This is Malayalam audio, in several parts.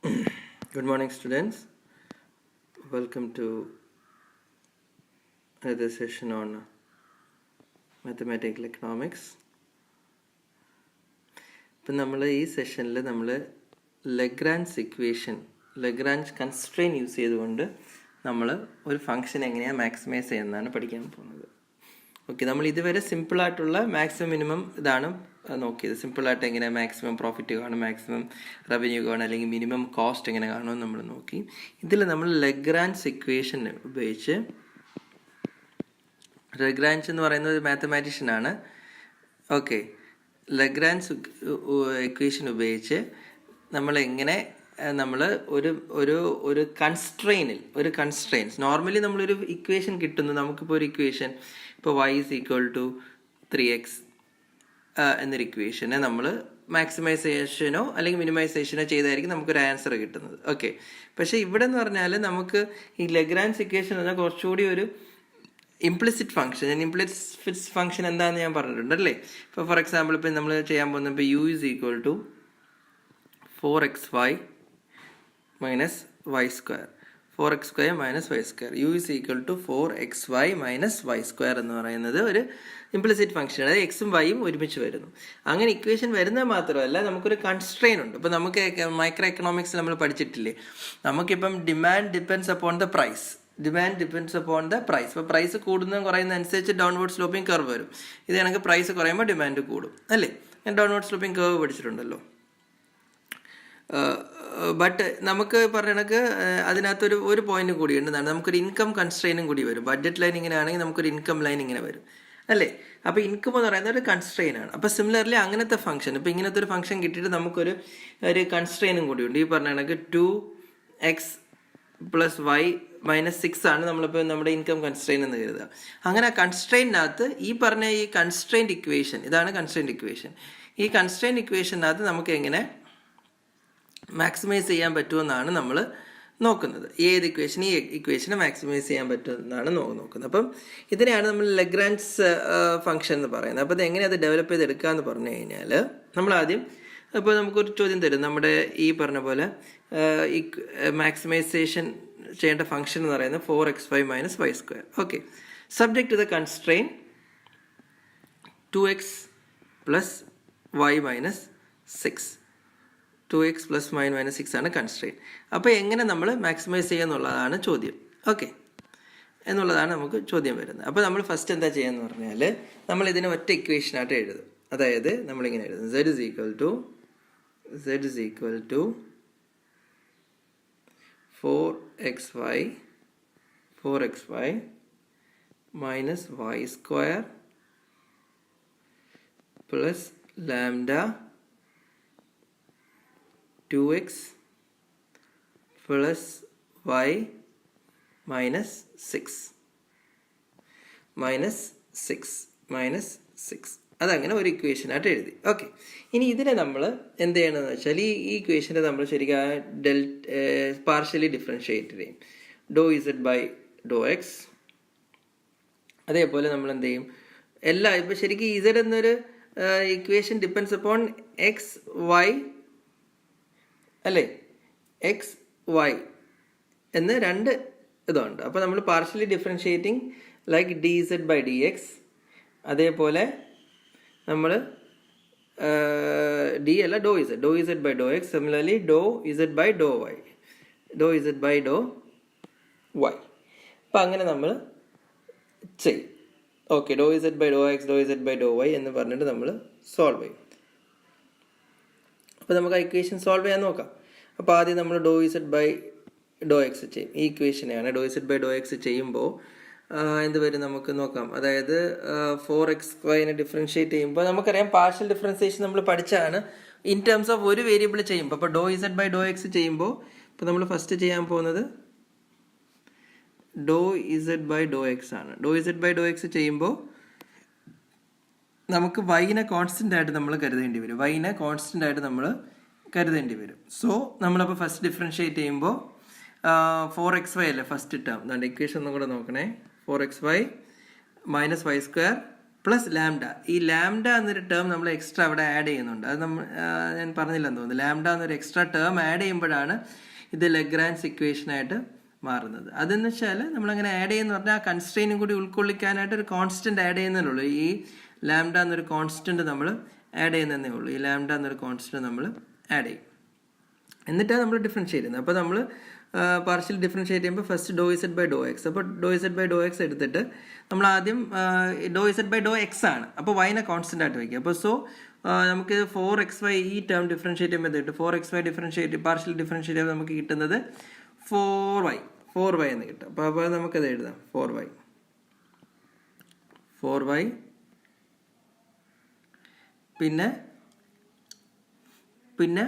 Good morning, students. Welcome to another session on mathematical economics. ഇപ്പം നമ്മൾ ഈ സെഷനിൽ Lagrange equation, Lagrange constrain use ചെയ്തുകൊണ്ട് നമ്മൾ ഒരു ഫംഗ്ഷൻ എങ്ങനെയാണ് മാക്സിമൈസ് ചെയ്യുന്നതാണ് പഠിക്കാൻ പോകുന്നത്. ഓക്കെ, നമ്മൾ ഇതുവരെ സിമ്പിളായിട്ടുള്ള മാക്സിമം മിനിമം ഇതാണ് നോക്കിയത്. സിമ്പിളായിട്ട് എങ്ങനെ മാക്സിമം പ്രോഫിറ്റ് കാണും, മാക്സിമം റവന്യൂ കാണും, അല്ലെങ്കിൽ മിനിമം കോസ്റ്റ് എങ്ങനെ കാണുമെന്ന് നമ്മൾ നോക്കി. ഇതിൽ നമ്മൾ ലഗ്രാഞ്ച് ഇക്വേഷൻ ഉപയോഗിച്ച്, ലഗ്രാഞ്ച് എന്ന് പറയുന്നത് ഒരു മാത്തമാറ്റീഷ്യനാണ്. ഓക്കെ, ലഗ്രാഞ്ച് ഇക്വേഷൻ ഉപയോഗിച്ച് നമ്മൾ എങ്ങനെ ഒരു കൺസ്ട്രെയിൻസ് നോർമലി നമ്മളൊരു ഇക്വേഷൻ കിട്ടുന്നു. നമുക്കിപ്പോൾ ഒരു ഇക്വേഷൻ, ഇപ്പോൾ y = 3x എന്നൊരു ഇക്വേഷനെ നമ്മൾ മാക്സിമൈസേഷനോ അല്ലെങ്കിൽ മിനിമൈസേഷനോ ചെയ്തായിരിക്കും നമുക്കൊരു ആൻസർ കിട്ടുന്നത്. ഓക്കെ, പക്ഷേ ഇവിടെ എന്ന് പറഞ്ഞാൽ നമുക്ക് ഈ ലഗ്രാഞ്ച് ഇക്വേഷൻ എന്നാൽ കുറച്ചുകൂടി ഒരു ഇംപ്ലിസിറ്റ് ഫംഗ്ഷൻ. ഇംപ്ലിസിറ്റ് ഫംഗ്ഷൻ എന്താണെന്ന് ഞാൻ പറഞ്ഞിട്ടുണ്ട് അല്ലേ. ഇപ്പോൾ ഫോർ എക്സാമ്പിൾ ഇപ്പം നമ്മൾ ചെയ്യാൻ പോകുന്നത് ഇപ്പോൾ u = 4xy - y², 4x² - y². u = 4xy - y² എന്ന് പറയുന്നത് ഒരു ഇംപ്ലിസിറ്റ് ഫംഗ്ഷൻ, അതായത് എക്സും വൈയും ഒരുമിച്ച് വരുന്നു. അങ്ങനെ ഇക്വേഷൻ വരുന്നത് മാത്രമല്ല, നമുക്കൊരു കൺസ്ട്രെയിൻ ഉണ്ട്. ഇപ്പോൾ നമുക്ക് മൈക്രോ എക്കണോമിക്സ് നമ്മൾ പഠിച്ചിട്ടില്ലേ, നമുക്കിപ്പം demand depends upon the price. ഇപ്പോൾ പ്രൈസ് കൂടുന്നതും കുറയുന്ന അനുസരിച്ച് ഡൗൺവേർഡ് സ്ലോപ്പിംഗ് കർവ് വരും. ഇത് കണക്ക് പ്രൈസ് കുറയുമ്പോൾ ഡിമാൻഡ് കൂടും അല്ലേ. ഞാൻ ഡൗൺവേർഡ് സ്ലോപ്പിംഗ് കർവ് പഠിച്ചിട്ടുണ്ടല്ലോ. ബട്ട് നമുക്ക് പറഞ്ഞ കണക്ക് അതിനകത്തൊരു പോയിന്റ് കൂടി ഉണ്ടെന്നാണ്, നമുക്കൊരു ഇൻകം കൺസ്ട്രെയിനും കൂടി വരും. ബഡ്ജറ്റ് ലൈൻ ഇങ്ങനെ ആണെങ്കിൽ നമുക്കൊരു ഇൻകം ലൈൻ ഇങ്ങനെ വരും അല്ലേ. അപ്പോൾ ഇൻകം എന്ന് പറയുന്നത് ഒരു കൺസ്ട്രെയിൻ ആണ്. അപ്പോൾ സിമിലർലി അങ്ങനത്തെ ഫംഗ്ഷൻ, ഇപ്പോൾ ഇങ്ങനത്തെ ഒരു ഫംഗ്ഷൻ കിട്ടിയിട്ട് നമുക്കൊരു കൺസ്ട്രെയിനും കൂടി ഉണ്ട്. ഈ പറഞ്ഞ കണക്ക് 2x + y - 6 ആണ് നമ്മളിപ്പോൾ നമ്മുടെ ഇൻകം കൺസ്ട്രെയിൻ എന്ന് കരുതുക. അങ്ങനെ കൺസ്ട്രെയിനകത്ത് ഈ പറഞ്ഞ ഈ കൺസ്ട്രെയിൻഡ് ഇക്വേഷൻ, ഇതാണ് കൺസ്ട്രെയിൻഡ് ഇക്വേഷൻ. ഈ കൺസ്ട്രെയിൻഡ് ഇക്വേഷനകത്ത് നമുക്ക് എങ്ങനെ മാക്സിമൈസ് ചെയ്യാൻ പറ്റുമെന്നാണ് നമ്മൾ നോക്കുന്നത്. ഏത് ഇക്വേഷൻ, ഈ ഇക്വേഷനെ മാക്സിമൈസ് ചെയ്യാൻ പറ്റുമെന്നാണ് നോക്കുന്നത്. അപ്പം ഇതിനെയാണ് നമ്മൾ ലഗ്രാഞ്ച് ഫംഗ്ഷൻ എന്ന് പറയുന്നത്. അപ്പോൾ ഇത് എങ്ങനെ അത് ഡെവലപ്പ് ചെയ്തെടുക്കുക എന്ന് പറഞ്ഞു കഴിഞ്ഞാൽ, നമ്മൾ ആദ്യം ഇപ്പോൾ നമുക്കൊരു ചോദ്യം തരും. നമ്മുടെ ഈ പറഞ്ഞ പോലെ മാക്സിമൈസേഷൻ ചെയ്യേണ്ട ഫംഗ്ഷൻ എന്ന് പറയുന്നത് 4xy - y². Okay, subject to the constraint 2x + y - 6. 2x + y - 6 ആണ് കൺസ്ട്രെയിൻ. അപ്പോൾ എങ്ങനെ നമ്മൾ മാക്സിമൈസ് ചെയ്യുക എന്നുള്ളതാണ് ചോദ്യം. ഓക്കെ, എന്നുള്ളതാണ് നമുക്ക് ചോദ്യം വരുന്നത്. അപ്പോൾ നമ്മൾ ഫസ്റ്റ് എന്താ ചെയ്യുകയെന്ന് പറഞ്ഞാൽ, നമ്മൾ ഇതിനെ ഒറ്റ ഇക്വേഷനായിട്ട് എഴുതും. അതായത് നമ്മളിങ്ങനെ എഴുതും, z = 4xy - y² + lambda 2x + y - 6 അതങ്ങനെ ഒരു ഇക്വേഷനായിട്ട് എഴുതി. ഓക്കെ, ഇനി ഇതിനെ നമ്മൾ എന്ത് ചെയ്യണമെന്ന് വെച്ചാൽ, ഈ ഇക്വേഷനെ നമ്മൾ ശരിക്കും പാർഷ്യലി ഡിഫറൻഷിയേറ്റ് ചെയ്യും. ∂z/∂x. അതേപോലെ നമ്മൾ എന്ത് ചെയ്യും, ഇപ്പം ശരിക്കും z എന്നൊരു equation depends upon X Y അല്ലേ, എക്സ് വൈ എന്ന് രണ്ട് ഇതുണ്ട്. അപ്പോൾ നമ്മൾ പാർഷ്യലി ഡിഫറൻഷിയേറ്റിംഗ് ലൈക്ക് dz/dx. അതേപോലെ നമ്മൾ ഡി അല്ല ∂z/∂x. Similarly ∂z/∂y. അപ്പം അങ്ങനെ നമ്മൾ ചെയ്യും. ഓക്കെ, ∂z/∂x, ∂z/∂y എന്ന് പറഞ്ഞിട്ട് നമ്മൾ സോൾവ് ചെയ്യും. അപ്പോൾ നമുക്ക് ആ ഇക്വേഷൻ സോൾവ് ചെയ്യാൻ നോക്കാം. അപ്പോൾ ആദ്യം നമ്മൾ ∂z/∂x ചെയ്യും. ഈ ഇക്വേഷനെയാണ് ∂z/∂x ചെയ്യുമ്പോൾ എന്ത് വരും നമുക്ക് നോക്കാം. അതായത് 4xy ഡിഫറൻഷിയേറ്റ് ചെയ്യുമ്പോൾ നമുക്കറിയാം, പാർഷ്യൽ ഡിഫറൻസിയേഷൻ നമ്മൾ പഠിച്ചാണ് ഇൻ ടേംസ് ഓഫ് ഒരു വേരിയബിൾ ചെയ്യുമ്പോൾ. അപ്പോൾ ∂z/∂x ചെയ്യുമ്പോൾ ഇപ്പോൾ നമ്മൾ ഫസ്റ്റ് ചെയ്യാൻ പോകുന്നത് ∂z/∂x ആണ്. ∂z/∂x ചെയ്യുമ്പോൾ നമുക്ക് വൈനെ കോൺസ്റ്റൻ്റ് ആയിട്ട് നമ്മൾ കരുതേണ്ടി വരും. സോ നമ്മളപ്പോൾ ഫസ്റ്റ് ഡിഫറൻഷിയേറ്റ് ചെയ്യുമ്പോൾ 4xy അല്ലേ ഫസ്റ്റ് ടേം. ഇക്വേഷൻ ഒന്നും കൂടെ നോക്കണേ. 4xy - y² plus lambda. ഈ ലാംഡ എന്നൊരു ടേം നമ്മൾ എക്സ്ട്രാ അവിടെ ആഡ് ചെയ്യുന്നുണ്ട്. അത് ഞാൻ പറഞ്ഞില്ലെന്ന് തോന്നുന്നു. ലാംഡ എന്നൊരു എക്സ്ട്രാ ടേം ആഡ് ചെയ്യുമ്പോഴാണ് ഇത് ലഗ്രാൻസ് ഇക്വേഷനായിട്ട് മാറുന്നത്. അതെന്ന് വെച്ചാൽ നമ്മളങ്ങനെ ആഡ് ചെയ്യുന്ന പറഞ്ഞാൽ ആ കൺസ്ട്രെയിനും കൂടി ഉൾക്കൊള്ളിക്കാനായിട്ട് ഒരു കോൺസ്റ്റന്റ് ആഡ് ചെയ്യുന്നതേ ഈ ലാംഡ എന്നൊരു കോൺസ്റ്റന്റ് നമ്മൾ ആഡ് ചെയ്യുന്നതേ ഉള്ളൂ. ഈ ലാംഡ എന്നൊരു കോൺസ്റ്റന്റ് നമ്മൾ ആഡ് ചെയ്യും. എന്നിട്ടാണ് നമ്മൾ ഡിഫറൻഷിയേറ്റ് ചെയ്യുന്നത്. അപ്പോൾ നമ്മൾ പാർഷ്യൽ ഡിഫറൻഷിയേറ്റ് ചെയ്യുമ്പോൾ first doe Z by doe X. അപ്പോൾ doe Z by doe X എടുത്തിട്ട് നമ്മൾ ആദ്യം doe Z by doe X ആണ്. അപ്പോൾ വൈനെ കോൺസ്റ്റന്റ് ആയിട്ട് വയ്ക്കുക. അപ്പോൾ സോ നമുക്ക് 4xy ഈ ടേം ഡിഫറൻഷിയേറ്റ് ചെയ്യുമ്പോൾ കിട്ടും 4xy ഡിഫറൻഷിയേറ്റ് പാർഷ്യൽ ഡിഫറൻഷിയേറ്റ് ചെയ്യുമ്പോൾ നമുക്ക് കിട്ടുന്നത് 4y എന്ന് കിട്ടും. അപ്പോൾ നമുക്കത് എഴുതാം 4y പിന്നെ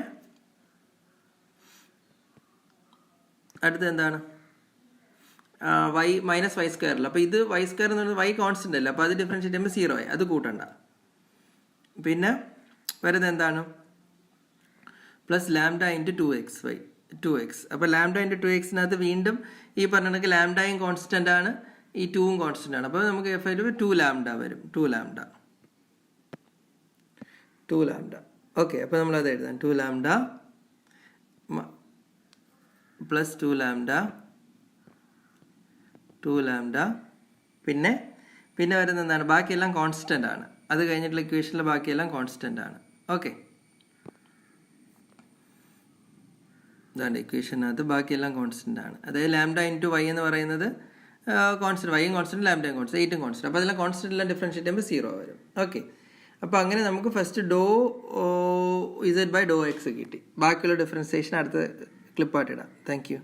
അടുത്ത് എന്താണ് y മൈനസ് വൈ സ്ക്വയറിൽ. അപ്പോൾ ഇത് വൈ സ്ക്വയർ എന്ന് പറയുന്നത് y കോൺസ്റ്റന്റ് അല്ല. അപ്പോൾ അത് ഡിഫറൻഷിയേറ്റ് ചെയ്യുമ്പോൾ 0 ആയി, അത് കൂട്ടണ്ട. പിന്നെ വരുന്നത് എന്താണ് പ്ലസ് ലാംഡ ഇൻറ്റു 2x. അപ്പോൾ ലാംഡ ഇൻറ്റു 2xനകത്ത് വീണ്ടും ഈ പറഞ്ഞ കണക്ക് ലാംഡയും കോൺസ്റ്റന്റ് ആണ്, ഈ 2ഉം കോൺസ്റ്റന്റ് ആണ്. അപ്പോൾ നമുക്ക് എഫ് 2 ലാംഡ വരും. 2 ലാംഡ. ഓക്കെ, അപ്പോൾ നമ്മളത് എഴുതാം 2 ലാംഡ പ്ലസ് 2 ലാംഡ പിന്നെ വരുന്ന എന്താണ് ബാക്കിയെല്ലാം കോൺസ്റ്റന്റ് ആണ്. അത് കഴിഞ്ഞിട്ടുള്ള ഇക്വേഷനിൽ ബാക്കിയെല്ലാം കോൺസ്റ്റന്റ് ആണ്. ഓക്കെ, ഇതാണ് ഇക്വേഷനകത്ത് ബാക്കിയെല്ലാം കോൺസ്റ്റന്റ് ആണ്. അതായത് ലാംഡ ഇൻറ്റു വൈ എന്ന് പറയുന്നത് കോൺസ്റ്റന്റ്, വൈയും കോൺസ്റ്റന്റ് ലാംഡയും കോൺസ്റ്റന്റ് 8ഉം കോൺസ്റ്റന്റ്. അപ്പോൾ അതെല്ലാം കോൺസ്റ്റന്റ് എല്ലാം ഡിഫറൻഷിയേറ്റ് ചെയ്യുമ്പോൾ 0 വരും. ഓക്കെ, അപ്പോൾ അങ്ങനെ നമുക്ക് first doe Z by doe X കിട്ടി. ബാക്കിയുള്ള ഡിഫറൻസിയേഷൻ അടുത്ത ക്ലിപ്പായിട്ട് ഇടാം. Thank U.